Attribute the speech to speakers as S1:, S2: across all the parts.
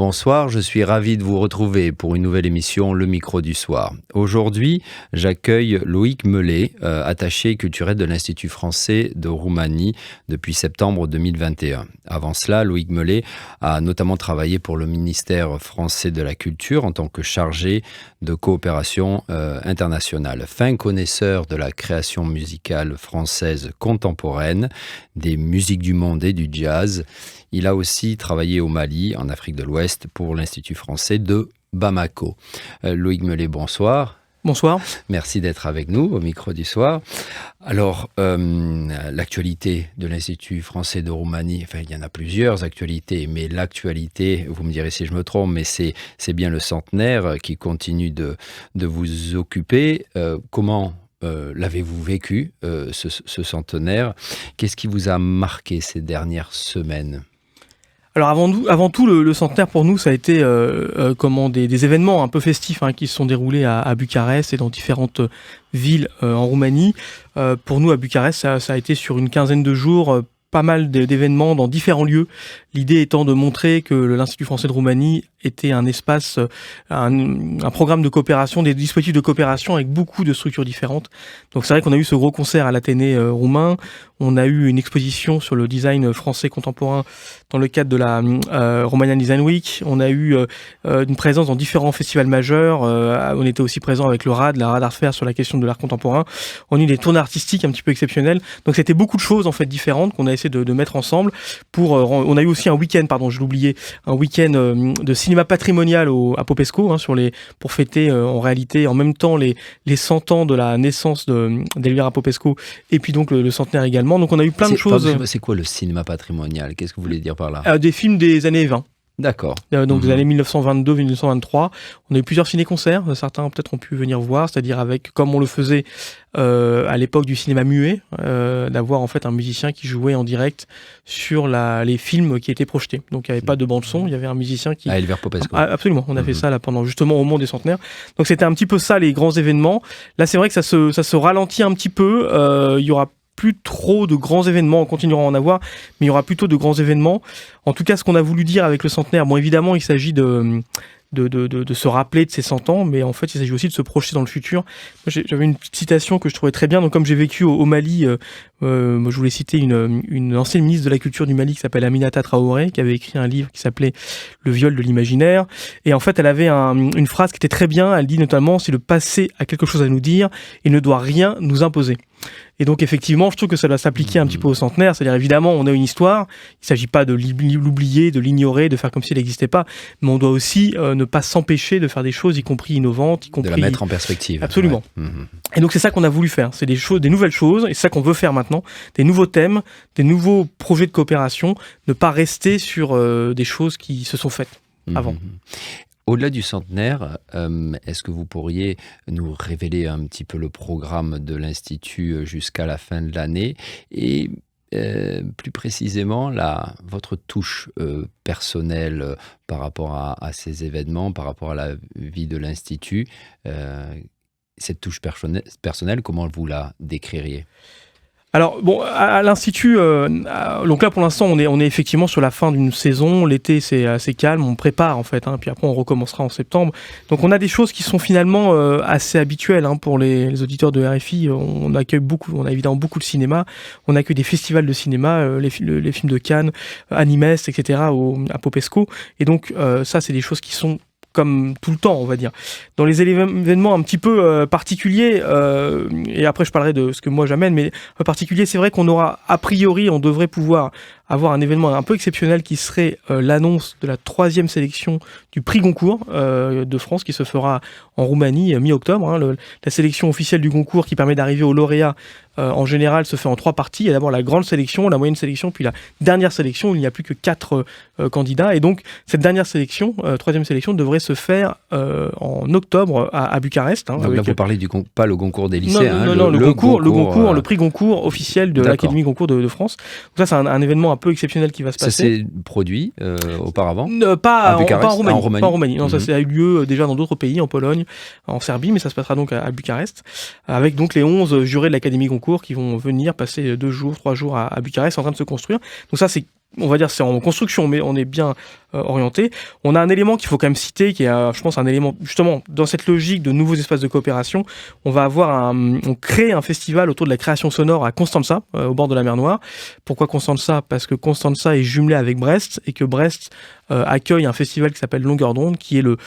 S1: Bonsoir, je suis ravi de vous retrouver pour une nouvelle émission Le Micro du Soir. Aujourd'hui, j'accueille Loïc Mellet, attaché culturel de l'Institut français de Roumanie depuis septembre 2021. Avant cela, Loïc Mellet a notamment travaillé pour le ministère français de la Culture en tant que chargé de coopération internationale. Fin connaisseur de la création musicale française contemporaine, des musiques du monde et du jazz, il a aussi travaillé au Mali, en Afrique de l'Ouest, pour l'Institut français de Bamako. Loïc Mellet, bonsoir.
S2: Bonsoir.
S1: Merci d'être avec nous au micro du soir. Alors, l'actualité de l'Institut français de Roumanie, enfin, il y en a plusieurs actualités, mais l'actualité, vous me direz si je me trompe, mais c'est bien le centenaire qui continue de vous occuper. Comment l'avez-vous vécu, ce centenaire? Qu'est-ce qui vous a marqué ces dernières semaines ?
S2: Alors avant tout, le centenaire pour nous, ça a été des événements un peu festifs qui se sont déroulés à Bucarest et dans différentes villes en Roumanie. Pour nous, à Bucarest, ça a été sur une quinzaine de jours, pas mal d'événements dans différents lieux. L'idée étant de montrer que l'Institut français de Roumanie était un espace, un programme de coopération, des dispositifs de coopération avec beaucoup de structures différentes. Donc c'est vrai qu'on a eu ce gros concert à l'Athénée roumain, on a eu une exposition sur le design français contemporain dans le cadre de la Romanian Design Week, on a eu une présence dans différents festivals majeurs, on était aussi présent avec le RAD, la Rad Art Fair sur la question de l'art contemporain, on a eu des tournées artistiques un petit peu exceptionnelles, donc c'était beaucoup de choses en fait différentes qu'on a essayé de mettre ensemble pour, on a eu aussi un week-end, je l'oubliais, un week-end de cinéma patrimonial à Popesco, pour fêter en réalité en même temps les 100 ans de la naissance d'Elvira Popesco et puis donc le centenaire également. Donc on a eu plein de choses.
S1: C'est quoi le cinéma patrimonial ? Qu'est-ce que vous voulez dire par là ?
S2: Des films des années 20.
S1: D'accord.
S2: Donc des années 1922-1923. On a eu plusieurs ciné-concerts, certains peut-être ont pu venir voir, c'est-à-dire avec, comme on le faisait à l'époque du cinéma muet, d'avoir en fait un musicien qui jouait en direct sur les films qui étaient projetés. Donc il n'y avait pas de bande-son, il y avait un musicien qui...
S1: Elvira Popesco.
S2: Absolument, on a fait ça là pendant justement au moment des centenaires. Donc c'était un petit peu ça les grands événements. Là c'est vrai que ça se ralentit un petit peu, il y aura plus trop de grands événements, on continuera à en avoir, mais il y aura plutôt de grands événements. En tout cas, ce qu'on a voulu dire avec le centenaire, bon évidemment, il s'agit de se rappeler de ces 100 ans, mais en fait, il s'agit aussi de se projeter dans le futur. Moi, j'avais une petite citation que je trouvais très bien. Donc, comme j'ai vécu au Mali, je voulais citer une ancienne ministre de la Culture du Mali qui s'appelle Aminata Traoré, qui avait écrit un livre qui s'appelait Le viol de l'imaginaire. Et en fait, elle avait une phrase qui était très bien. Elle dit notamment, si le passé a quelque chose à nous dire, il ne doit rien nous imposer. Et donc effectivement, je trouve que ça doit s'appliquer un petit peu au centenaire, c'est-à-dire évidemment on a une histoire, il ne s'agit pas de l'oublier, de l'ignorer, de faire comme si elle n'existait pas, mais on doit aussi ne pas s'empêcher de faire des choses, y compris innovantes, y compris...
S1: De la mettre en perspective.
S2: Absolument. Ouais. Et donc c'est ça qu'on a voulu faire, c'est des nouvelles choses, et c'est ça qu'on veut faire maintenant, des nouveaux thèmes, des nouveaux projets de coopération, ne pas rester sur des choses qui se sont faites avant.
S1: Au-delà du centenaire, est-ce que vous pourriez nous révéler un petit peu le programme de l'Institut jusqu'à la fin de l'année et plus précisément votre touche personnelle par rapport à ces événements, par rapport à la vie de l'Institut, cette touche personnelle, comment vous la décririez ?
S2: Alors bon, à l'Institut, donc là pour l'instant on est effectivement sur la fin d'une saison, l'été c'est assez calme, on prépare en fait, puis après on recommencera en septembre. Donc on a des choses qui sont finalement assez habituelles pour les auditeurs de RFI, on a évidemment beaucoup de cinéma, on accueille des festivals de cinéma, les films de Cannes, Animest, etc. à Popesco, et donc ça c'est des choses qui sont comme tout le temps, on va dire. Dans les événements un petit peu particuliers, et après je parlerai de ce que moi j'amène, mais en particulier, c'est vrai qu'on aura, a priori, on devrait pouvoir avoir un événement un peu exceptionnel qui serait l'annonce de la 3e sélection du prix Goncourt de France qui se fera en Roumanie mi-octobre. La sélection officielle du Goncourt qui permet d'arriver au lauréat en général se fait en 3 parties. Il y a d'abord la grande sélection, la moyenne sélection, puis la dernière sélection où il n'y a plus que 4 candidats. Et donc cette dernière sélection, 3e sélection, devrait se faire en octobre à Bucarest.
S1: Donc là vous parlez pas le Goncourt des lycées.
S2: Non, le prix Goncourt officiel de l'Académie Goncourt de France. Donc ça c'est un événement un peu exceptionnel qui va se passer.
S1: Ça s'est produit auparavant
S2: pas en
S1: Roumanie.
S2: Pas en Roumanie. Non, ça a eu lieu déjà dans d'autres pays, en Pologne, en Serbie, mais ça se passera donc à Bucarest, avec donc les 11 jurés de l'Académie Goncourt qui vont venir passer 2 jours, 3 jours à Bucarest en train de se construire. Donc ça c'est on va dire c'est en construction, mais on est bien orienté. On a un élément qu'il faut quand même citer, qui est, je pense, un élément justement dans cette logique de nouveaux espaces de coopération. On crée un festival autour de la création sonore à Constanța, au bord de la mer Noire. Pourquoi Constanța ? Parce que Constanța est jumelé avec Brest et que Brest accueille un festival qui s'appelle Longueur d'onde, qui est le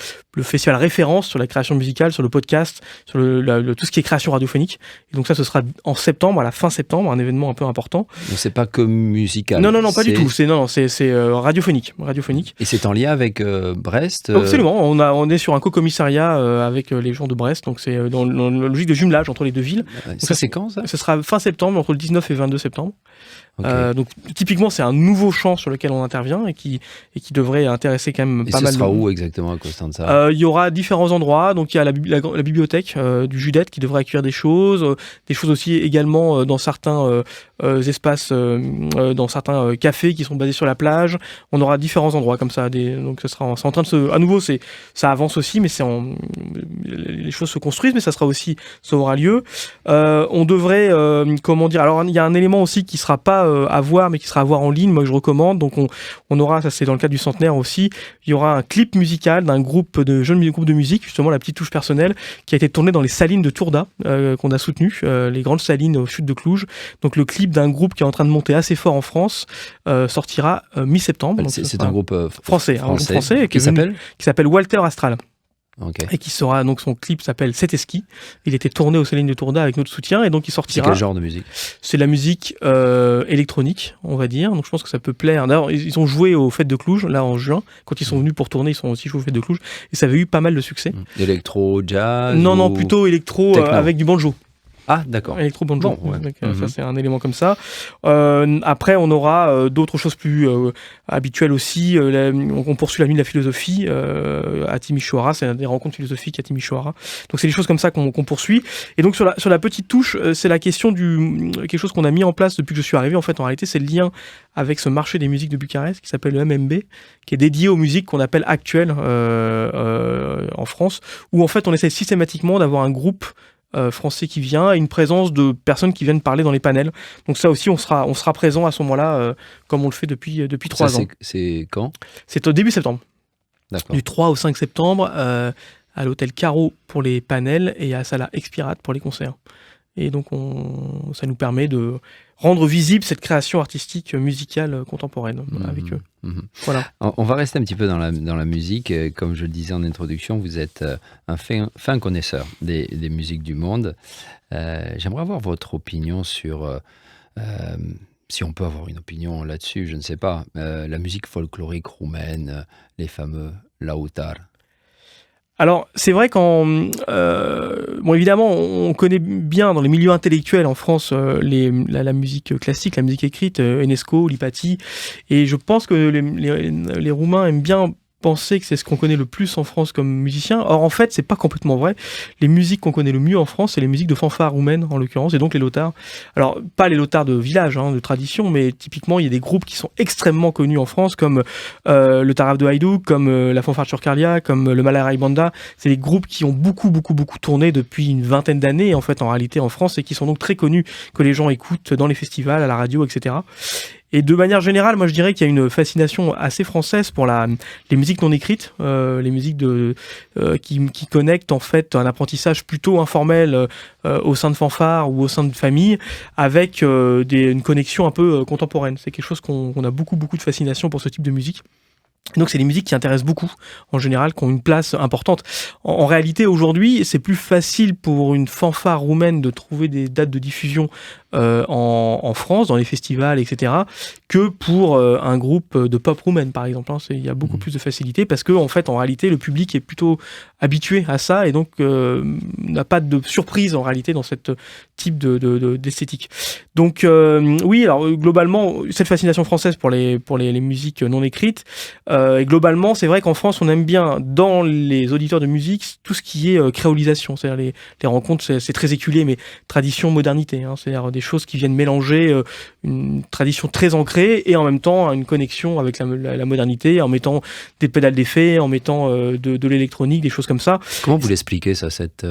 S2: festival référence sur la création musicale, sur le podcast, sur tout ce qui est création radiophonique. Et donc ça, ce sera en septembre, à la fin septembre, un événement un peu important.
S1: Donc c'est pas que musical.
S2: Non, pas du tout. C'est radiophonique.
S1: Et c'est en lien avec Brest
S2: Absolument. On est sur un co-commissariat avec les gens de Brest. Donc c'est dans la logique de jumelage entre les deux villes.
S1: Ça, c'est quand, ça ?
S2: Ce sera fin septembre, entre le 19 et 22 septembre.
S1: Okay.
S2: Donc typiquement c'est un nouveau champ sur lequel on intervient et qui devrait intéresser quand même pas mal.
S1: Et ce sera où exactement à Constanța ?
S2: Il y aura différents endroits, donc il y a la bibliothèque du Judette qui devrait accueillir des choses aussi également dans certains espaces, dans certains cafés qui sont basés sur la plage. On aura différents endroits comme ça, donc c'est en train de se, à nouveau ça avance aussi, mais les choses se construisent, mais ça aura lieu. On devrait alors il y a un élément aussi qui sera pas à voir, mais qui sera à voir en ligne, moi que je recommande. Donc on aura, ça c'est dans le cadre du centenaire aussi, il y aura un clip musical d'un jeunes groupes de musique, justement La Petite Touche Personnelle, qui a été tourné dans les salines de Tourda, qu'on a soutenu, les grandes salines au sud de Cluj. Donc le clip d'un groupe qui est en train de monter assez fort en France sortira mi-septembre.
S1: C'est un groupe
S2: français, un groupe français
S1: qui
S2: s'appelle Walter Astral.
S1: Okay.
S2: Et qui sera, donc son clip s'appelle C'était Ski. Il était tourné aux salines de Tourda avec notre soutien et donc il sortira.
S1: C'est quel genre de musique ?
S2: C'est de la musique électronique, on va dire. Donc je pense que ça peut plaire. D'ailleurs, ils ont joué aux Fêtes de Cluj, là en juin. Quand ils sont venus pour tourner, ils ont aussi joué aux Fêtes de Cluj. Et ça avait eu pas mal de succès.
S1: Électro, jazz ?
S2: Non, plutôt électro avec du banjo.
S1: Ah, d'accord.
S2: Électro-banjo.
S1: Bon, ouais.
S2: Donc, ça, c'est un élément comme ça. Après, on aura d'autres choses plus habituelles aussi. On poursuit la nuit de la philosophie à Timișoara. C'est des rencontres philosophiques à Timișoara. Donc, c'est des choses comme ça qu'on poursuit. Et donc, sur la petite touche, c'est la question quelque chose qu'on a mis en place depuis que je suis arrivé. En fait, en réalité, c'est le lien avec ce marché des musiques de Bucarest qui s'appelle le MMB, qui est dédié aux musiques qu'on appelle actuelles en France, où en fait, on essaie systématiquement d'avoir un groupe français qui vient et une présence de personnes qui viennent parler dans les panels. Donc ça aussi, on sera présent à ce moment-là, comme on le fait depuis 3 ans.
S1: C'est quand ?
S2: C'est au début septembre.
S1: D'accord.
S2: Du 3 au 5 septembre, à l'hôtel Caro pour les panels et à Sala Expirat pour les concerts. Et donc ça nous permet de rendre visible cette création artistique musicale contemporaine avec eux. Voilà.
S1: On va rester un petit peu dans la musique. Comme je le disais en introduction, vous êtes un fin connaisseur des musiques du monde. J'aimerais avoir votre opinion sur, si on peut avoir une opinion là-dessus, je ne sais pas, la musique folklorique roumaine, les fameux lautar.
S2: Alors, c'est vrai évidemment, on connaît bien dans les milieux intellectuels en France la musique classique, la musique écrite, Enesco, Lipati, et je pense que les Roumains aiment bien penser que c'est ce qu'on connaît le plus en France comme musicien. Or, en fait, c'est pas complètement vrai. Les musiques qu'on connaît le mieux en France, c'est les musiques de fanfare roumaines, en l'occurrence, et donc les lautars. Alors, pas les lautars de village, de tradition, mais typiquement, il y a des groupes qui sont extrêmement connus en France, comme le Taraf de Hajduk, comme la fanfare Ciorcarlia, comme le Malarai Banda. C'est des groupes qui ont beaucoup tourné depuis une vingtaine d'années, en fait, en réalité, en France, et qui sont donc très connus, que les gens écoutent dans les festivals, à la radio, etc. Et de manière générale, moi je dirais qu'il y a une fascination assez française pour les musiques non écrites, les musiques qui connectent en fait un apprentissage plutôt informel au sein de fanfares ou au sein de familles, avec une connexion un peu contemporaine. C'est quelque chose qu'on a beaucoup de fascination pour ce type de musique. Donc c'est des musiques qui intéressent beaucoup, en général, qui ont une place importante. En réalité, aujourd'hui, c'est plus facile pour une fanfare roumaine de trouver des dates de diffusion en France, dans les festivals, etc., que pour un groupe de pop roumaine, par exemple. Il y a beaucoup plus de facilité parce que, en fait, en réalité, le public est plutôt habitué à ça et donc n'a pas de surprise, en réalité, dans ce type d'esthétique. Donc, oui, alors, globalement, cette fascination française pour les musiques non écrites, et globalement, c'est vrai qu'en France, on aime bien, dans les auditeurs de musique, tout ce qui est créolisation. C'est-à-dire les rencontres, c'est très éculé, mais tradition, modernité. C'est-à-dire des choses qui viennent mélanger une tradition très ancrée et en même temps une connexion avec la modernité, en mettant des pédales d'effet, en mettant de l'électronique, des choses comme ça.
S1: Comment vous l'expliquez, ça, cet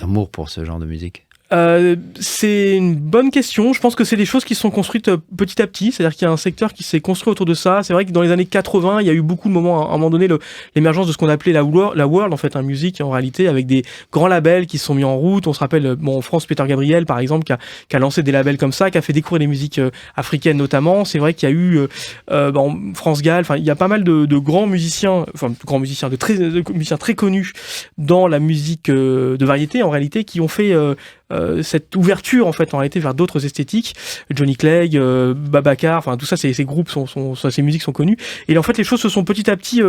S1: amour pour ce genre de musique ?
S2: C'est une bonne question. Je pense que c'est des choses qui sont construites petit à petit. C'est-à-dire qu'il y a un secteur qui s'est construit autour de ça. C'est vrai que dans les années 80, il y a eu beaucoup de moments, à un moment donné, l'émergence de ce qu'on appelait la world, en fait, musique, en réalité, avec des grands labels qui se sont mis en route. On se rappelle, en France, Peter Gabriel, par exemple, qui a lancé des labels comme ça, qui a fait découvrir les musiques africaines, notamment. C'est vrai qu'il y a eu, France Gall, il y a pas mal de grands musiciens, de musiciens très connus dans la musique de variété, en réalité, qui ont fait cette ouverture en réalité vers d'autres esthétiques. Johnny Clegg, Babacar, tout ça, ces groupes ces musiques sont connues. Et en fait, les choses se sont petit à petit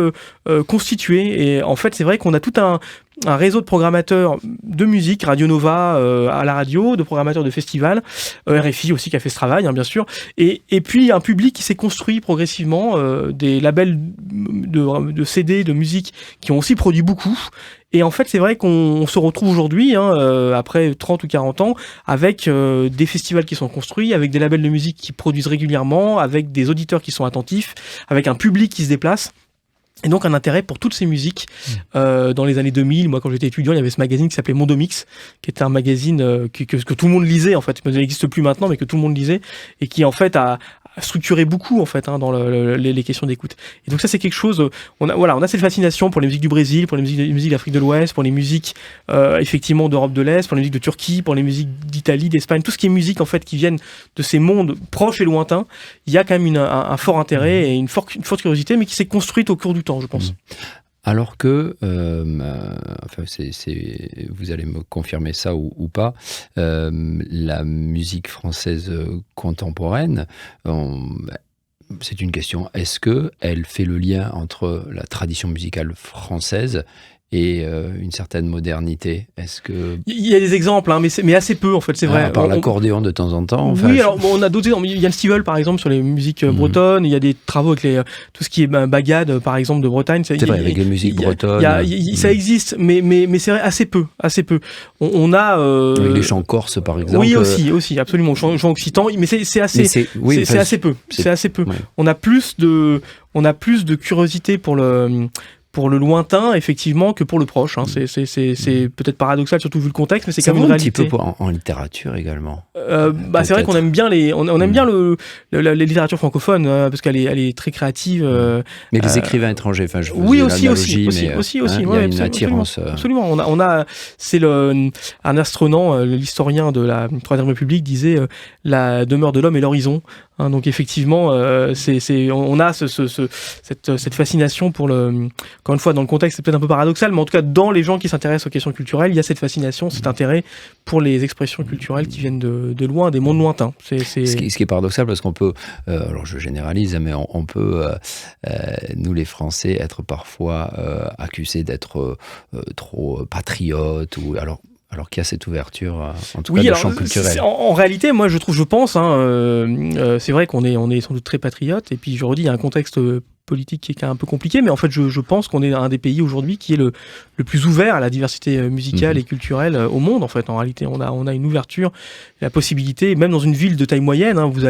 S2: constituées. Et en fait, c'est vrai qu'on a tout un réseau de programmateurs de musique, Radio Nova à la radio, de programmateurs de festivals, RFI aussi qui a fait ce travail, bien sûr. Et puis un public qui s'est construit progressivement, des labels de CD, de musique qui ont aussi produit beaucoup. Et en fait, c'est vrai qu'on se retrouve aujourd'hui, après 30 ou 40 ans, avec des festivals qui sont construits, avec des labels de musique qui produisent régulièrement, avec des auditeurs qui sont attentifs, avec un public qui se déplace. Et donc un intérêt pour toutes ces musiques. Dans les années 2000, moi quand j'étais étudiant, il y avait ce magazine qui s'appelait Mondomix, qui était un magazine que tout le monde lisait, en fait. Il n'existe plus maintenant, mais que tout le monde lisait, et qui en fait a structuré beaucoup en fait dans les questions d'écoute. Et donc ça c'est quelque chose, on a cette fascination pour les musiques du Brésil, pour les musiques d'Afrique de l'Ouest, pour les musiques effectivement d'Europe de l'Est, pour les musiques de Turquie, pour les musiques d'Italie, d'Espagne, tout ce qui est musique en fait qui viennent de ces mondes proches et lointains. Il y a quand même un fort intérêt et une forte curiosité, mais qui s'est construite au cours du temps, je pense.
S1: Alors que, vous allez me confirmer ça ou pas, la musique française contemporaine, c'est une question. Est-ce qu'elle fait le lien entre la tradition musicale française et une certaine modernité? Est-ce que...
S2: Il y a des exemples, mais assez peu en fait, c'est vrai.
S1: Par l'accordéon de temps en temps.
S2: Oui, alors on a d'autres exemples. Yann Stivel par exemple sur les musiques bretonnes. Il y a des travaux avec tout ce qui est bagad par exemple de Bretagne.
S1: C'est vrai, avec les musiques bretonnes.
S2: Ça existe, mais c'est vrai assez peu. On a
S1: avec les chants corses par exemple.
S2: Oui aussi, absolument. Chants occitans, mais c'est assez peu. C'est assez peu. Ouais. On a plus de curiosité pour le lointain, effectivement, que pour le proche. C'est peut-être paradoxal, surtout vu le contexte, mais c'est quand même une réalité.
S1: Un petit peu en littérature également.
S2: C'est vrai qu'on aime bien on aime bien la littérature francophone, parce qu'elle est très créative.
S1: Mais les écrivains étrangers,
S2: oui, aussi.
S1: Il y a une attirance.
S2: Absolument. C'est un astronaute, l'historien de la Troisième République disait la demeure de l'homme est l'horizon. Donc effectivement, on a cette fascination pour encore une fois, dans le contexte, c'est peut-être un peu paradoxal, mais en tout cas, dans les gens qui s'intéressent aux questions culturelles, il y a cette fascination, cet intérêt pour les expressions culturelles qui viennent de loin, des mondes lointains.
S1: Ce qui est paradoxal, parce qu'on peut, alors je généralise, mais on peut, nous les Français, être parfois accusés d'être trop patriotes, alors qu'il y a cette ouverture, en tout cas, de champ culturel.
S2: En réalité, moi, je pense, c'est vrai qu'on est sans doute très patriote, et puis je redis, il y a un contexte politique qui est un peu compliqué, mais en fait, je pense qu'on est un des pays aujourd'hui qui est le plus ouvert à la diversité musicale et culturelle au monde, en fait. En réalité, on a une ouverture, la possibilité, même dans une ville de taille moyenne, vous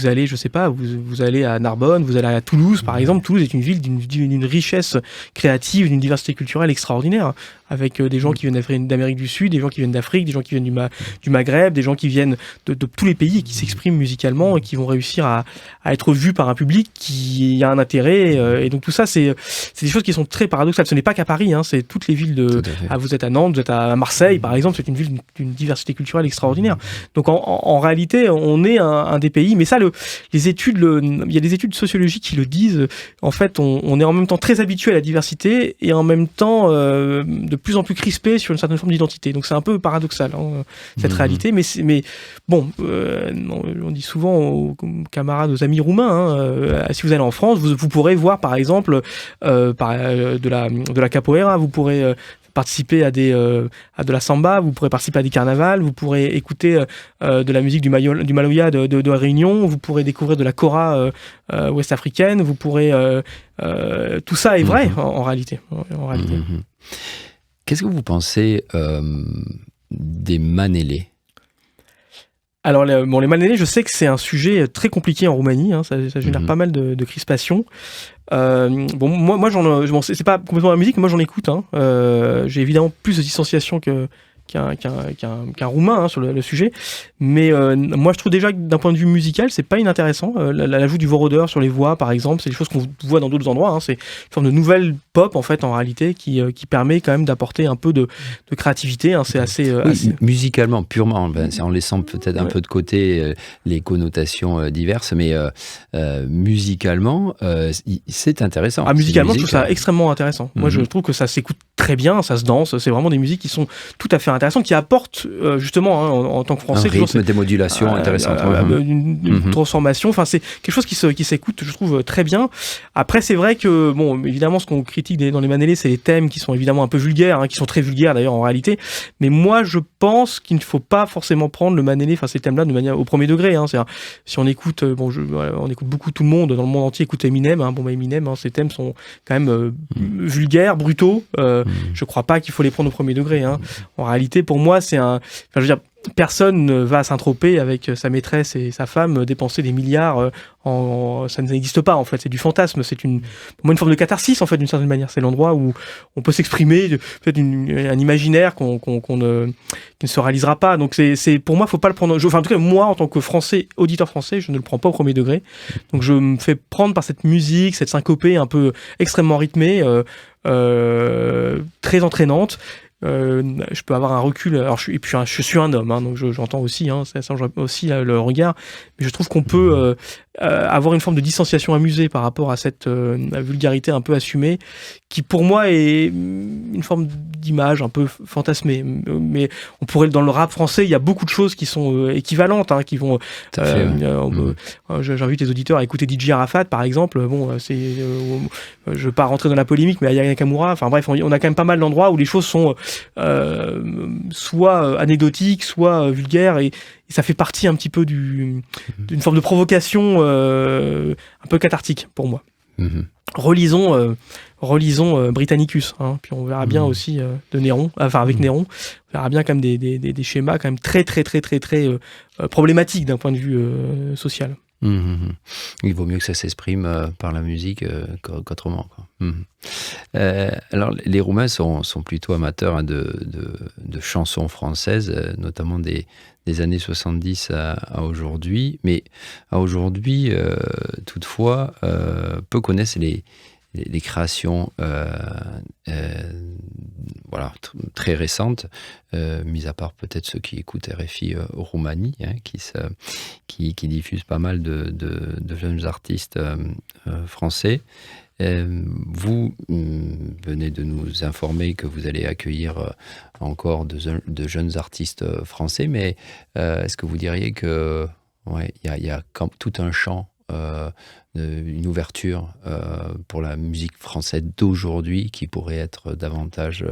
S2: allez, je sais pas, vous allez à Narbonne, vous allez à Toulouse, par exemple. Toulouse est une ville d'une richesse créative, d'une diversité culturelle extraordinaire, avec des gens qui viennent d'Amérique du Sud, des gens qui viennent d'Afrique, des gens qui viennent du Maghreb, des gens qui viennent de tous les pays et qui s'expriment musicalement et qui vont réussir à être vus par un public qui a un intérêt. Et donc tout ça, c'est des choses qui sont très paradoxales. Ce n'est pas qu'à Paris, c'est toutes les villes vous êtes à Nantes, vous êtes à Marseille, par exemple, c'est une ville d'une diversité culturelle extraordinaire. Donc en réalité, on est un des pays, mais ça, il y a des études sociologiques qui le disent. En fait, on est en même temps très habitué à la diversité et en même temps de plus en plus crispé sur une certaine forme d'identité. Donc c'est un peu paradoxal, cette réalité. Mais bon, on dit souvent aux camarades, aux amis roumains, si vous allez en France, vous pourrez voir par exemple de la capoeira, vous pourrez participer à de la samba, vous pourrez participer à des carnavals, vous pourrez écouter de la musique du Maloya de Réunion, vous pourrez découvrir de la kora ouest-africaine, vous pourrez... tout ça est vrai en réalité.
S1: Qu'est-ce que vous pensez des Manélés ?
S2: Alors, les Manélés, je sais que c'est un sujet très compliqué en Roumanie, ça génère pas mal de crispations. Moi c'est pas complètement la musique, mais moi j'en écoute. J'ai évidemment plus de distanciation qu'un Roumain sur le sujet. Mais moi, je trouve déjà que d'un point de vue musical, c'est pas inintéressant. L'ajout du vorodeur sur les voix, par exemple, c'est des choses qu'on voit dans d'autres endroits. C'est une forme de nouvelle pop, en fait, en réalité, qui permet quand même d'apporter un peu de créativité. C'est assez...
S1: Musicalement, purement, en laissant peut-être un peu de côté les connotations diverses, mais musicalement, c'est intéressant.
S2: Musicalement, je trouve ça extrêmement intéressant. Moi, je trouve que ça s'écoute très bien, ça se danse. C'est vraiment des musiques qui sont tout à fait intéressantes, qui apportent justement en tant que Français
S1: un rythme, des modulations intéressantes,
S2: une transformation. Enfin, c'est quelque chose qui s'écoute, je trouve, très bien. Après, c'est vrai que bon, évidemment, ce qu'on critique dans les Manélés, c'est les thèmes qui sont évidemment un peu vulgaires, qui sont très vulgaires d'ailleurs en réalité. Mais moi, je pense qu'il ne faut pas forcément prendre le Manélé, ces thèmes-là, de manière au premier degré. Si on écoute, on écoute beaucoup, tout le monde dans le monde entier écoute Eminem. Eminem, ces thèmes sont quand même vulgaires, brutaux. Je crois pas qu'il faut les prendre au premier degré. En réalité, pour moi, c'est je veux dire, personne ne va à Saint-Tropez avec sa maîtresse et sa femme dépenser des milliards. Ça n'existe pas, en fait. C'est du fantasme. C'est pour moi une forme de catharsis, en fait, d'une certaine manière. C'est l'endroit où on peut s'exprimer, peut-être un imaginaire qui ne se réalisera pas. Donc, pour moi, faut pas le prendre. En tout cas, moi, en tant que Français, auditeur français, je ne le prends pas au premier degré. Donc, je me fais prendre par cette musique, cette syncopée un peu extrêmement rythmée, très entraînante. Je peux avoir un recul. Alors je suis un homme, donc j'entends aussi, ça change aussi le regard. Mais je trouve qu'on peut avoir une forme de distanciation amusée par rapport à cette vulgarité un peu assumée, qui pour moi est une forme d'image un peu fantasmée. Mais on pourrait, dans le rap français, il y a beaucoup de choses qui sont équivalentes, qui vont. J'invite les auditeurs à écouter DJ Arafat, par exemple. Je veux pas rentrer dans la polémique, mais Aya Nakamura. Enfin bref, on a quand même pas mal d'endroits où les choses sont soit anecdotiques, soit vulgaires, et ça fait partie un petit peu d'une forme de provocation un peu cathartique pour moi. Relisons Britannicus, puis on verra bien aussi de Néron, avec Néron, on verra bien quand même des schémas quand même très très très très très problématiques d'un point de vue social.
S1: Il vaut mieux que ça s'exprime par la musique qu'autrement, quoi. Alors, les Roumains sont plutôt amateurs de chansons françaises, notamment des années 70 à aujourd'hui. Mais à aujourd'hui, toutefois, peu connaissent les créations très récentes, mis à part peut-être ceux qui écoutent RFI Roumanie, qui diffusent pas mal de jeunes artistes français. Vous venez de nous informer que vous allez accueillir encore de jeunes artistes français, mais est-ce que vous diriez que y a tout un champ, une ouverture pour la musique française d'aujourd'hui qui pourrait être davantage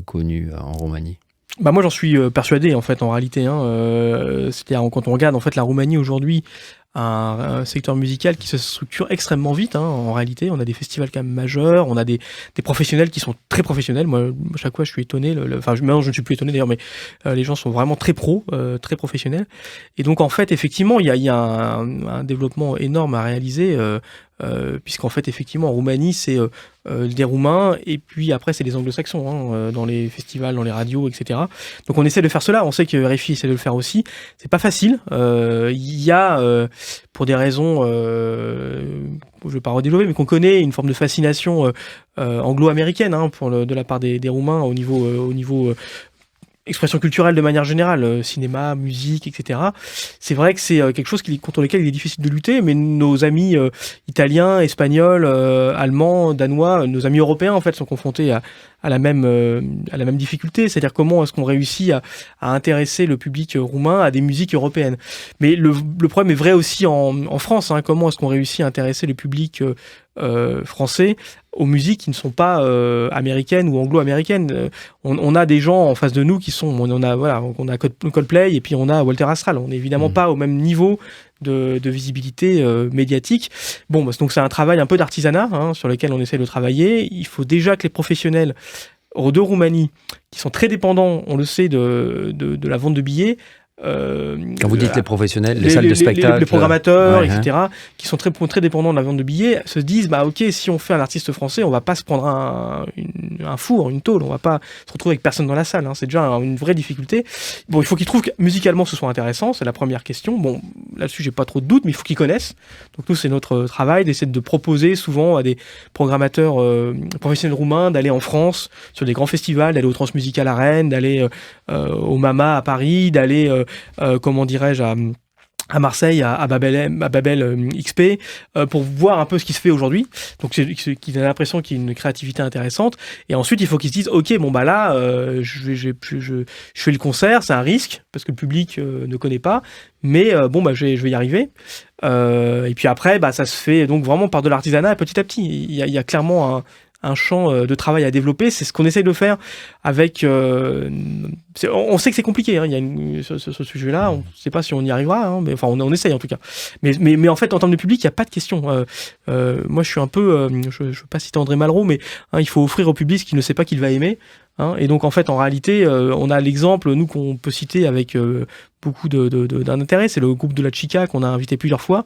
S1: connue en Roumanie?
S2: Moi, j'en suis persuadé, en fait, en réalité. C'est-à-dire, quand on regarde en fait la Roumanie aujourd'hui, un secteur musical qui se structure extrêmement vite, en réalité. On a des festivals quand même majeurs, on a des professionnels qui sont très professionnels. Moi, à chaque fois, je suis étonné. Maintenant, je ne suis plus étonné d'ailleurs, mais les gens sont vraiment très très professionnels. Et donc, en fait, effectivement, il y a un développement énorme à réaliser, puisqu'en fait, effectivement, en Roumanie, c'est des Roumains, et puis après, c'est des Anglo-Saxons, dans les festivals, dans les radios, etc. Donc, on essaie de faire cela. On sait que RFI essaie de le faire aussi. C'est pas facile. Il y a, pour des raisons, je ne vais pas redévelopper, mais qu'on connaît, une forme de fascination anglo-américaine, de la part des Roumains au niveau expression culturelle de manière générale, cinéma, musique, etc. C'est vrai que c'est quelque chose contre lequel il est difficile de lutter, mais nos amis italiens, espagnols, allemands, danois, nos amis européens en fait sont confrontés à la même difficulté, c'est-à-dire comment est-ce qu'on réussit à intéresser le public roumain à des musiques européennes. Mais le problème est vrai aussi en France, comment est-ce qu'on réussit à intéresser le public français aux musiques qui ne sont pas américaines ou anglo-américaines. On a des gens en face de nous qui sont, on a Coldplay et puis on a Walter Astral. On n'est évidemment pas au même niveau de visibilité médiatique. Donc c'est un travail un peu d'artisanat sur lequel on essaie de travailler. Il faut déjà que les professionnels de Roumanie, qui sont très dépendants, on le sait, de la vente de billets,
S1: Quand vous dites les professionnels, les salles de spectacle,
S2: les programmateurs,
S1: ouais,
S2: etc., qui sont très dépendants de la vente de billets, se disent ok, si on fait un artiste français, on va pas se prendre un four, une tôle, on va pas se retrouver avec personne dans la salle. C'est déjà une vraie difficulté. Bon, il faut qu'ils trouvent que musicalement ce soit intéressant, c'est la première question. Bon, là-dessus j'ai pas trop de doutes, mais il faut qu'ils connaissent. Donc nous, c'est notre travail d'essayer de proposer souvent à des programmateurs professionnels roumains d'aller en France sur des grands festivals, d'aller au Transmusical à Rennes, d'aller au Mama à Paris, d'aller comment dirais-je, à Marseille, à Babel XP, pour voir un peu ce qui se fait aujourd'hui. Donc, qu'ils aient l'impression qu'il y a une créativité intéressante. Et ensuite, il faut qu'ils se disent, ok, bon bah là, je fais le concert, c'est un risque parce que le public ne connaît pas, mais bon bah je vais y arriver. Et puis après, bah ça se fait donc vraiment par de l'artisanat petit à petit. Il y a clairement un champ de travail à développer. C'est ce qu'on essaye de faire avec... on sait que c'est compliqué, hein, sur ce sujet-là, on ne sait pas si on y arrivera, hein, mais enfin on essaye en tout cas. Mais en fait, en termes de public, il n'y a pas de question. Moi, je suis un peu... je ne veux pas citer André Malraux, mais il faut offrir au public ce qu'il ne sait pas qu'il va aimer. Et donc en fait, en réalité, on a l'exemple, nous, qu'on peut citer avec beaucoup d'intérêt, c'est le groupe de la Chica qu'on a invité plusieurs fois,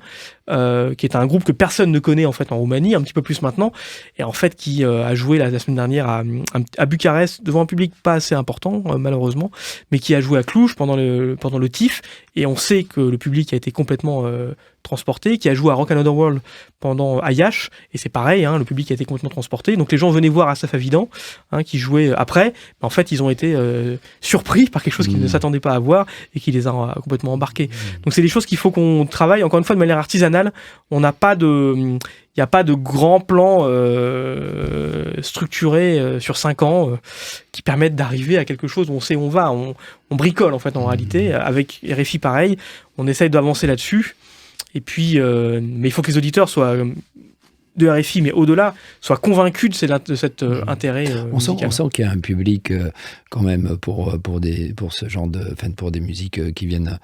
S2: qui est un groupe que personne ne connaît en fait en Roumanie, un petit peu plus maintenant, et en fait qui a joué la semaine dernière à Bucarest devant un public pas assez important malheureusement, mais qui a joué à Cluj pendant le TIFF, et on sait que le public a été complètement transporté, qui a joué à Rock Another World pendant Ayash, et c'est pareil, le public a été complètement transporté, donc les gens venaient voir Asaf Avidan, qui jouait après, mais en fait ils ont été surpris par quelque chose qu'ils ne s'attendaient pas à voir, et qui les a complètement embarqués. Donc c'est des choses qu'il faut qu'on travaille, encore une fois, de manière artisanale. On n'a pas il n'y a pas de grand plan structuré sur 5 ans qui permettent d'arriver à quelque chose où on sait où on va. On bricole en fait en réalité. Avec RFI pareil, on essaye d'avancer là-dessus. Et puis, mais il faut que les auditeurs soient de RFI, mais au-delà, soient convaincus de cet intérêt musical.
S1: On sent qu'il y a un public quand même pour ce genre pour des musiques qui viennent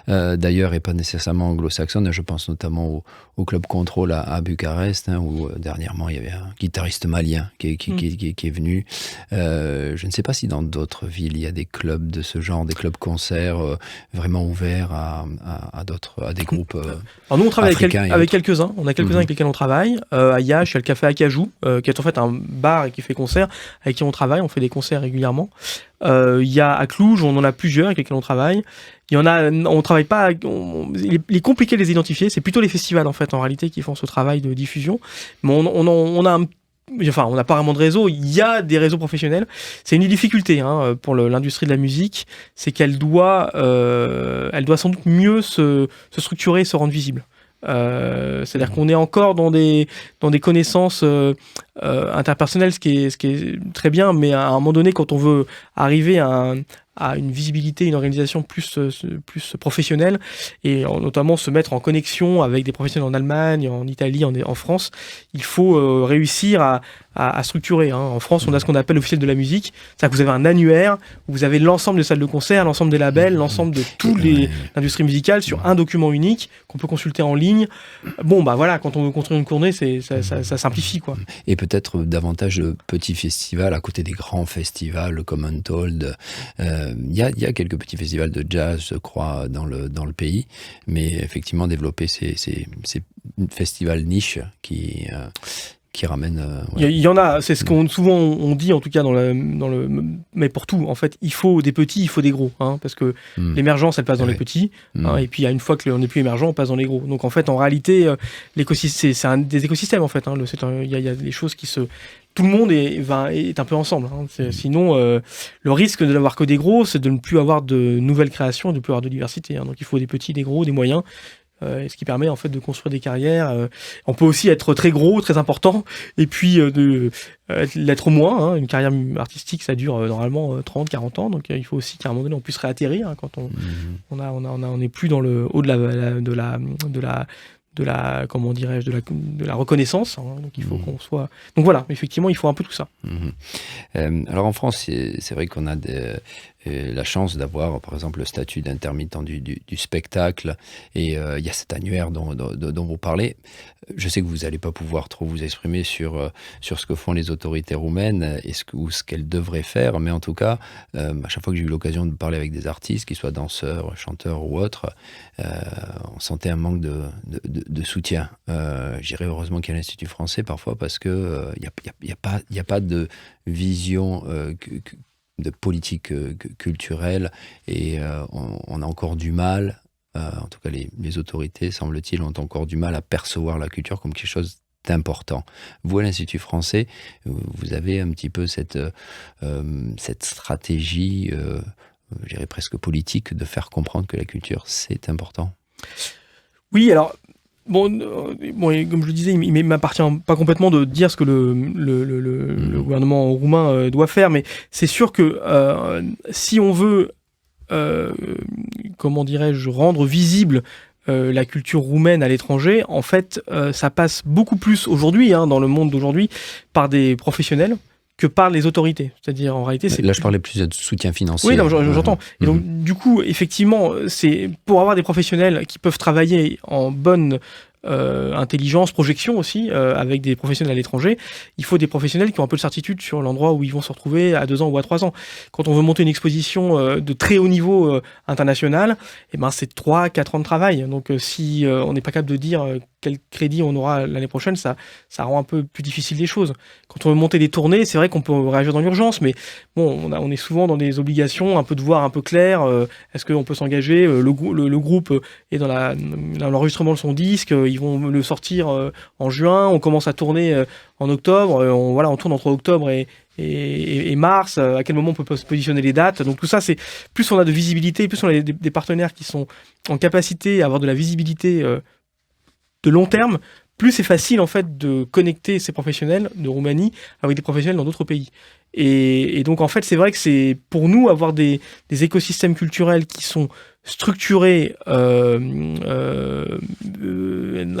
S1: d'ailleurs et pas nécessairement anglo-saxonnes. Je pense notamment au Club Control à Bucarest, où dernièrement il y avait un guitariste malien qui est venu. Je ne sais pas si dans d'autres villes il y a des clubs de ce genre, des clubs concerts vraiment ouverts à des groupes.
S2: Alors nous on travaille avec quelques-uns. On a quelques-uns avec lesquels on travaille. À Yash, il y a le Café Acajou, qui est en fait un bar et qui fait concert, avec qui on travaille, on fait des concerts régulièrement. Il y a à Cluj, on en a plusieurs avec lesquels on travaille. Il y en a, on travaille pas, il est compliqué de les identifier, c'est plutôt les festivals en fait en réalité qui font ce travail de diffusion. Mais on n'a pas vraiment de réseau, il y a des réseaux professionnels. C'est une difficulté pour l'industrie de la musique, c'est qu'elle doit sans doute mieux se structurer et se rendre visible. C'est-à-dire qu'on est encore dans des connaissances interpersonnelles, ce qui est très bien, mais à un moment donné, quand on veut arriver à une visibilité, une organisation plus professionnelle, et notamment se mettre en connexion avec des professionnels en Allemagne, en Italie, en France, il faut réussir à structurer. En France, on a ce qu'on appelle l'officiel de la musique, c'est-à-dire que vous avez un annuaire, où vous avez l'ensemble des salles de concert, l'ensemble des labels, l'ensemble de toute l'industrie musicale sur un document unique qu'on peut consulter en ligne. Bon, bah voilà, quand on veut construire une tournée, ça simplifie, quoi.
S1: Et peut-être davantage de petits festivals à côté des grands festivals comme Untold. Il y a quelques petits festivals de jazz, je crois, dans le pays, mais effectivement développer ces festivals niches qui ramènent...
S2: Il y en a, c'est ce qu'on souvent on dit en tout cas mais pour tout, en fait, il faut des petits, il faut des gros, parce que l'émergence elle passe dans les petits, et puis une fois que on n'est plus émergent, on passe dans les gros. Donc en fait, en réalité, l'écosystème, c'est des écosystèmes en fait. Il y a des choses qui se... Tout le monde est un peu ensemble. Sinon, le risque de n'avoir que des gros, c'est de ne plus avoir de nouvelles créations, de ne plus avoir de diversité. Donc il faut des petits, des gros, des moyens. Ce qui permet en fait de construire des carrières. On peut aussi être très gros, très important, et puis l'être moins. Une carrière artistique, ça dure normalement 30, 40 ans, donc il faut aussi qu'à un moment donné on puisse réatterrir quand on n'est plus dans le haut de la comment dirais-je, de la reconnaissance. Donc il faut qu'on soit... Donc voilà, effectivement, il faut un peu tout ça.
S1: Alors en France, c'est vrai qu'on a la chance d'avoir, par exemple, le statut d'intermittent du spectacle. Et il y a cet annuaire dont vous parlez. Je sais que vous n'allez pas pouvoir trop vous exprimer sur ce que font les autorités roumaines ou ce qu'elles devraient faire, mais en tout cas, à chaque fois que j'ai eu l'occasion de parler avec des artistes, qu'ils soient danseurs, chanteurs ou autres, on sentait un manque de soutien. Je dirais heureusement qu'il y a l'Institut français parfois, parce que il y a pas de vision de politique culturelle, et on a encore du mal. En tout cas, les autorités, semble-t-il, ont encore du mal à percevoir la culture comme quelque chose d'important. Vous, à l'Institut français, vous avez un petit peu cette stratégie, je dirais presque politique, de faire comprendre que la culture, c'est important.
S2: Oui, alors, bon, comme je le disais, il ne m'appartient pas complètement de dire ce que le gouvernement roumain doit faire, mais c'est sûr que si on veut comment dirais-je, rendre visible la culture roumaine à l'étranger, en fait, ça passe beaucoup plus aujourd'hui, dans le monde d'aujourd'hui, par des professionnels que par les autorités. C'est-à-dire, en réalité, c'est...
S1: Là, je parlais plus de soutien financier.
S2: Oui, non, j'entends. Et donc, du coup, effectivement, c'est pour avoir des professionnels qui peuvent travailler en bonne intelligence, projection aussi, avec des professionnels à l'étranger, il faut des professionnels qui ont un peu de certitude sur l'endroit où ils vont se retrouver à 2 ans ou à 3 ans. Quand on veut monter une exposition de très haut niveau international, c'est 3-4 ans de travail. Donc si on n'est pas capable de dire quel crédit on aura l'année prochaine, ça rend un peu plus difficile les choses. Quand on veut monter des tournées, c'est vrai qu'on peut réagir dans l'urgence, mais bon, on est souvent dans des obligations, un peu de voir un peu clair. Est-ce qu'on peut s'engager? Le groupe est dans l'enregistrement de son disque, ils vont le sortir en juin, on commence à tourner en octobre, on tourne entre octobre et mars, à quel moment on peut se positionner les dates. Donc tout ça, c'est plus on a de visibilité, plus on a des partenaires qui sont en capacité à avoir de la visibilité de long terme, plus c'est facile en fait de connecter ces professionnels de Roumanie avec des professionnels dans d'autres pays. Et donc en fait, c'est vrai que c'est pour nous avoir des écosystèmes culturels qui sont structurés,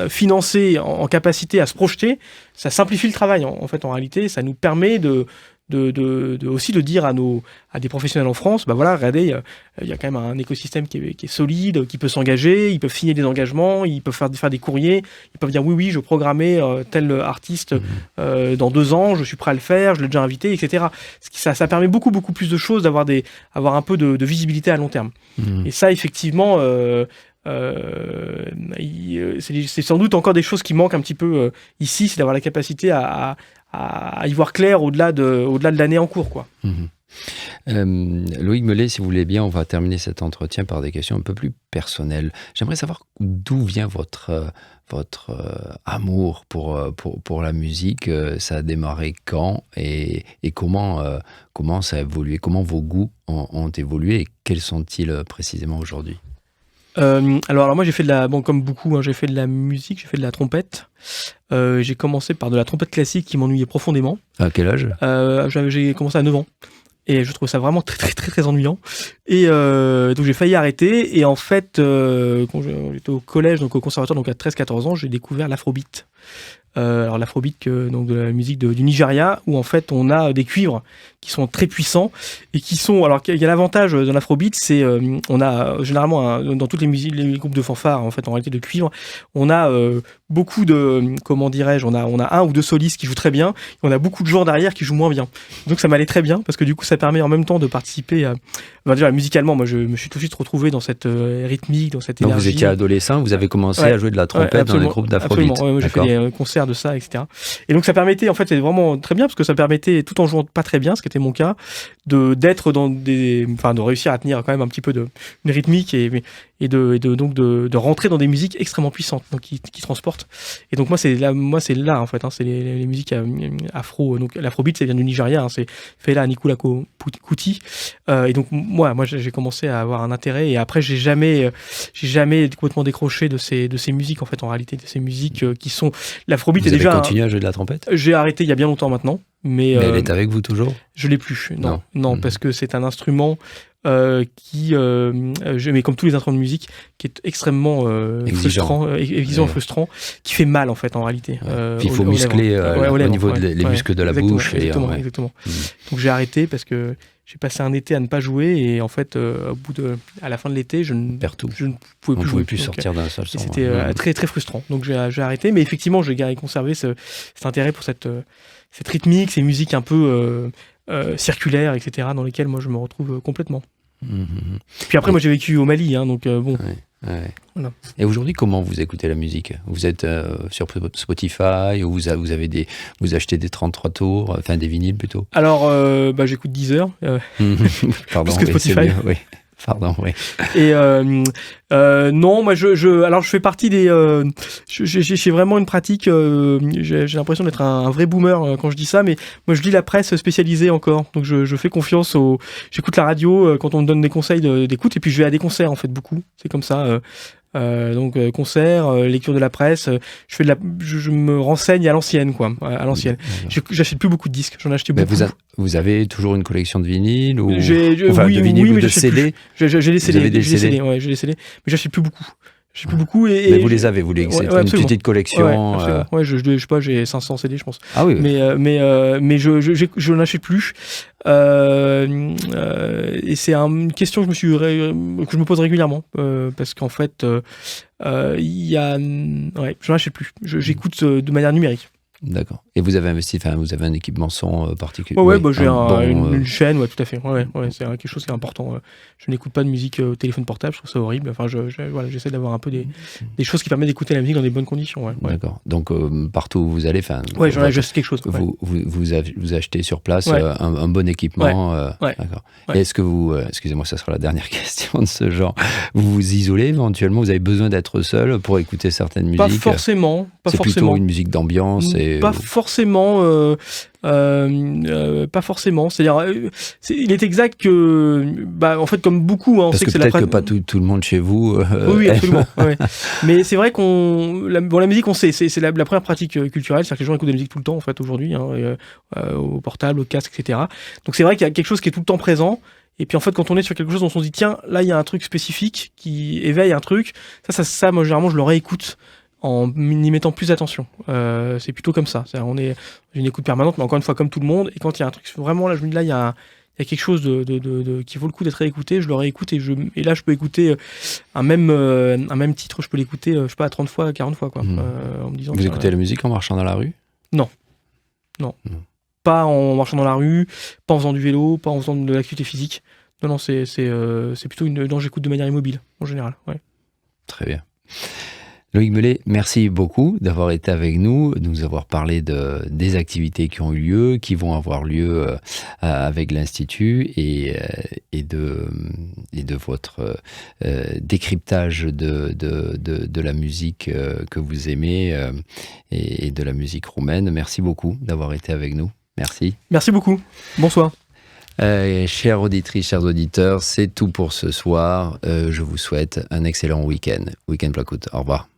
S2: financés, en capacité à se projeter, ça simplifie le travail en fait en réalité, ça nous permet aussi de dire à des professionnels en France, regardez, il y a quand même un écosystème qui est solide, qui peut s'engager, ils peuvent signer des engagements, ils peuvent faire des courriers, ils peuvent dire oui, je programmais tel artiste dans 2 ans, je suis prêt à le faire, je l'ai déjà invité, etc. Ça permet beaucoup plus de choses, avoir un peu de visibilité à long terme. Et ça, effectivement, c'est sans doute encore des choses qui manquent un petit peu ici, c'est d'avoir la capacité à y voir clair au-delà de l'année en cours, quoi.
S1: Loïc Mellet, si vous voulez bien, on va terminer cet entretien par des questions un peu plus personnelles. J'aimerais savoir d'où vient votre amour pour la musique. Ça a démarré quand et comment ça a évolué, comment vos goûts ont évolué et quels sont-ils précisément aujourd'hui?
S2: Alors moi j'ai fait comme beaucoup, j'ai fait de la musique, j'ai fait de la trompette. J'ai commencé par de la trompette classique qui m'ennuyait profondément.
S1: À quel âge?
S2: J'ai commencé à 9 ans. Et je trouvais ça vraiment très ennuyant. Et donc j'ai failli arrêter. Et en fait, quand j'étais au collège, donc au conservatoire, donc à 13-14 ans, j'ai découvert l'afrobeat. Alors l'afrobeat, donc de la musique du Nigeria, où en fait on a des cuivres qui sont très puissants et qui sont... Alors il y a l'avantage de l'afrobeat, c'est on a généralement dans toutes les musiques, les groupes de fanfare en fait en réalité de cuivre, on a beaucoup de, comment dirais-je, on a 1 ou 2 solistes qui jouent très bien, et on a beaucoup de joueurs derrière qui jouent moins bien. Donc ça m'allait très bien parce que du coup ça permet en même temps de participer déjà musicalement, moi je me suis tout de suite retrouvé dans cette rythmique, dans cette énergie.
S1: Donc vous étiez adolescent, vous avez commencé à jouer de la trompette dans les groupes d'afrobeat.
S2: Absolument, moi j'ai fait des concerts de ça, etc. Et donc ça permettait, en fait, c'est vraiment très bien parce que ça permettait, tout en jouant pas très bien, ce qui était mon cas, de réussir à tenir quand même un petit peu une rythmique et de rentrer dans des musiques extrêmement puissantes, donc qui transportent. Et donc moi c'est là en fait, c'est les musiques afro, donc l'afrobeat ça vient du Nigeria, c'est Fela Anikulapo Kuti. Et donc moi j'ai commencé à avoir un intérêt et après j'ai jamais complètement décroché de ces musiques en fait, en réalité, de ces musiques qui sont l'afrobeat.
S1: Vous avez continué à jouer de la trompette?
S2: J'ai arrêté il y a bien longtemps maintenant. Mais
S1: elle est avec vous toujours?
S2: Je l'ai plus, non, parce que c'est un instrument mais comme tous les instruments de musique, qui est extrêmement frustrant, qui fait mal en fait en réalité.
S1: Puis il faut muscler au niveau des muscles de la bouche.
S2: Exactement. Donc j'ai arrêté parce que j'ai passé un été à ne pas jouer et en fait, à la fin de l'été, je ne pouvais plus jouer.
S1: Plus sortir d'un seul son.
S2: C'était très très frustrant. Donc j'ai arrêté, mais effectivement, j'ai conservé cet intérêt pour cette rythmique, ces musiques un peu circulaires, etc., dans lesquelles moi je me retrouve complètement. Puis après, moi j'ai vécu au Mali, hein, donc bon.
S1: Ouais.
S2: Voilà.
S1: Et aujourd'hui, comment vous écoutez la musique? Vous êtes sur Spotify ou vous achetez des 33 tours, enfin des vinyles plutôt?
S2: Alors, j'écoute Deezer.
S1: Pardon,
S2: plus que Spotify.
S1: Oui. Pardon, oui.
S2: Et non, moi alors je fais partie des. J'ai vraiment une pratique. J'ai l'impression d'être un vrai boomer quand je dis ça, mais moi je lis la presse spécialisée encore. Donc je fais confiance j'écoute la radio quand on me donne des conseils d'écoute, et puis je vais à des concerts en fait beaucoup. C'est comme ça. Donc concerts, lecture de la presse, je me renseigne à l'ancienne, quoi, à l'ancienne. J'achète plus beaucoup de disques, j'en ai acheté beaucoup.
S1: Vous avez toujours une collection de vinyles ou
S2: de vinyles ou de CD? J'ai les CD, ouais, j'ai les CD, mais j'achète plus beaucoup. J'ai plus beaucoup
S1: mais vous les avez, c'est une petite collection.
S2: Ouais, je sais pas, j'ai 500 CD, je pense.
S1: Ah oui.
S2: Mais je n'achète plus. Et c'est une question que je me pose régulièrement, parce qu'en fait, je n'achète plus. J'écoute de manière numérique.
S1: D'accord. Et vous avez investi, vous avez un équipement son particulier?
S2: J'ai une chaîne, tout à fait. C'est quelque chose qui est important. Je n'écoute pas de musique au téléphone portable, je trouve ça horrible. Enfin, j'essaie d'avoir un peu des choses qui permettent d'écouter la musique dans des bonnes conditions.
S1: D'accord. Donc, partout où vous allez,
S2: j'achète quelque chose.
S1: Vous achetez sur place un bon équipement. D'accord. Et est-ce que vous, excusez-moi, ça sera la dernière question de ce genre, vous vous isolez éventuellement? Vous avez besoin d'être seul pour écouter certaines musiques?
S2: Pas forcément.
S1: C'est plutôt une musique d'ambiance
S2: Pas forcément. Pas forcément. C'est-à-dire, il est exact que, en fait, comme beaucoup, on
S1: parce
S2: sait
S1: que peut-être que pas tout le monde chez vous.
S2: Oui, absolument. Mais c'est vrai la musique, on sait, c'est la première pratique culturelle, c'est-à-dire que les gens écoutent de la musique tout le temps, en fait, aujourd'hui, au portable, au casque, etc. Donc c'est vrai qu'il y a quelque chose qui est tout le temps présent. Et puis en fait, quand on est sur quelque chose, on se dit tiens, là il y a un truc spécifique qui éveille un truc. Ça, moi généralement, je le réécoute en y mettant plus attention. C'est plutôt comme ça. On est une écoute permanente, mais encore une fois, comme tout le monde. Et quand il y a un truc, vraiment, là, je me dis, là, il y a quelque chose qui vaut le coup d'être réécouté, je le réécoute, et là, je peux écouter un même titre, je peux l'écouter, je sais pas, 30 fois, 40 fois, quoi. En me disant,
S1: vous écoutez la musique en marchant dans la rue?
S2: Non. Pas en marchant dans la rue, pas en faisant du vélo, pas en faisant de l'activité physique. Non, c'est plutôt dont j'écoute de manière immobile, en général. Ouais.
S1: Très bien. Loïc Mellet, merci beaucoup d'avoir été avec nous, de nous avoir parlé des activités qui ont eu lieu, qui vont avoir lieu avec l'Institut, et de votre décryptage de la musique que vous aimez et de la musique roumaine. Merci beaucoup d'avoir été avec nous. Merci.
S2: Merci beaucoup. Bonsoir.
S1: Chères auditrices, chers auditeurs, c'est tout pour ce soir. Je vous souhaite un excellent week-end. Week-end Placoute. Au revoir.